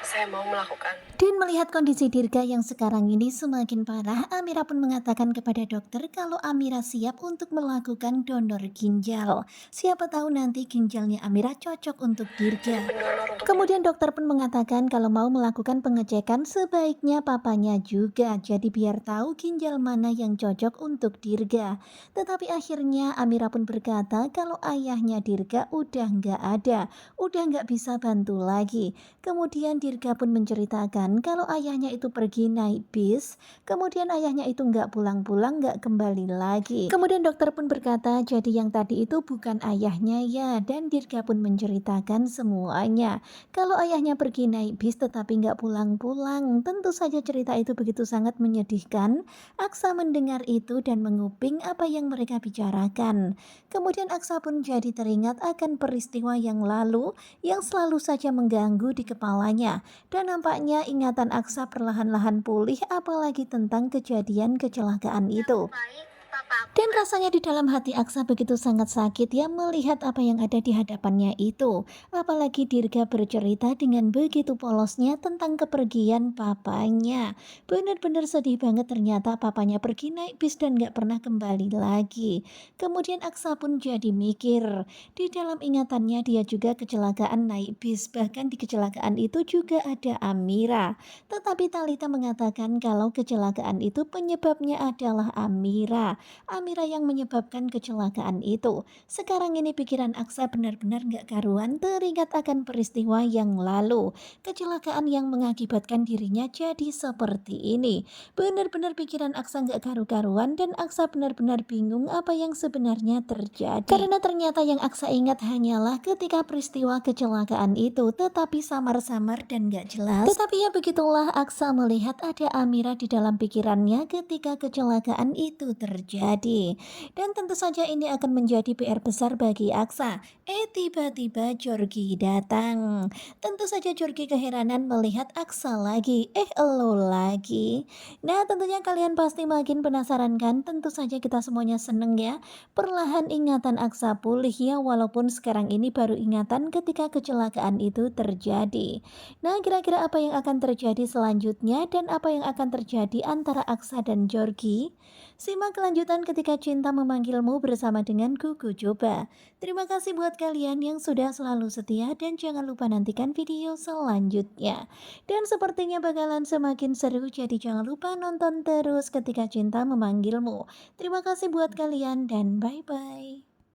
saya mau melakukan. Dan melihat kondisi Dirga yang sekarang ini semakin parah, Amira pun mengatakan kepada dokter kalau Amira siap untuk melakukan donor ginjal. Siapa tahu nanti ginjalnya Amira cocok untuk Jadi Dirga. pendonor untuk Kemudian dokter pun mengatakan kalau mau melakukan pengecekan sebaiknya papanya juga, jadi biar tahu ginjal mana yang cocok untuk Dirga. Tetapi akhirnya Amira pun berkata kalau ayahnya Dirga udah nggak ada, udah nggak bisa bantu lagi. Kemudian Dirga pun menceritakan kalau ayahnya itu pergi naik bis, kemudian ayahnya itu nggak pulang-pulang, nggak kembali lagi. Kemudian dokter pun berkata jadi yang tadi itu bukan ayahnya ya, dan Dirga pun menceritakan semuanya. Kalau ayahnya pergi naik bis tetapi nggak pulang-pulang, tentu saja cerita itu begitu sangat menyedihkan. Aksa mendengar itu dan menguping apa yang mereka bicarakan. Kemudian Aksa pun jadi teringat akan peristiwa yang lalu yang selalu saja mengganggu di kepalanya. Dan nampaknya ingatan Aksa perlahan-lahan pulih apalagi tentang kejadian kecelakaan itu. Dan rasanya di dalam hati Aksa begitu sangat sakit ya melihat apa yang ada di hadapannya itu. Apalagi Dirga bercerita dengan begitu polosnya tentang kepergian papanya. Benar-benar sedih banget ternyata papanya pergi naik bis dan gak pernah kembali lagi. Kemudian Aksa pun jadi mikir. Di dalam ingatannya dia juga kecelakaan naik bis. Bahkan di kecelakaan itu juga ada Amira. Tetapi Talita mengatakan kalau kecelakaan itu penyebabnya adalah Amira. Amira yang menyebabkan kecelakaan itu. Sekarang ini pikiran Aksa benar-benar gak karuan teringat akan peristiwa yang lalu. Kecelakaan yang mengakibatkan dirinya jadi seperti ini. Benar-benar pikiran Aksa gak karu-karuan dan Aksa benar-benar bingung apa yang sebenarnya terjadi. Karena ternyata yang Aksa ingat hanyalah ketika peristiwa kecelakaan itu tetapi samar-samar dan gak jelas. Tetapi ya begitulah Aksa melihat ada Amira di dalam pikirannya ketika kecelakaan itu terjadi. Dan tentu saja ini akan menjadi PR besar bagi Aksa. Tiba-tiba Jorgi datang. Tentu saja Jorgi keheranan melihat Aksa lagi. Elo lagi. Nah, tentunya kalian pasti makin penasaran kan? Tentu saja kita semuanya seneng ya. Perlahan ingatan Aksa pulih ya, walaupun sekarang ini baru ingatan ketika kecelakaan itu terjadi. Nah, kira-kira apa yang akan terjadi selanjutnya dan apa yang akan terjadi antara Aksa dan Jorgi? Simak kelanjutan ketika cinta memanggilmu bersama dengan Kuku Coba. Terima kasih buat kalian yang sudah selalu setia dan jangan lupa nantikan video selanjutnya. Dan sepertinya bakalan semakin seru jadi jangan lupa nonton terus ketika cinta memanggilmu. Terima kasih buat kalian dan bye-bye.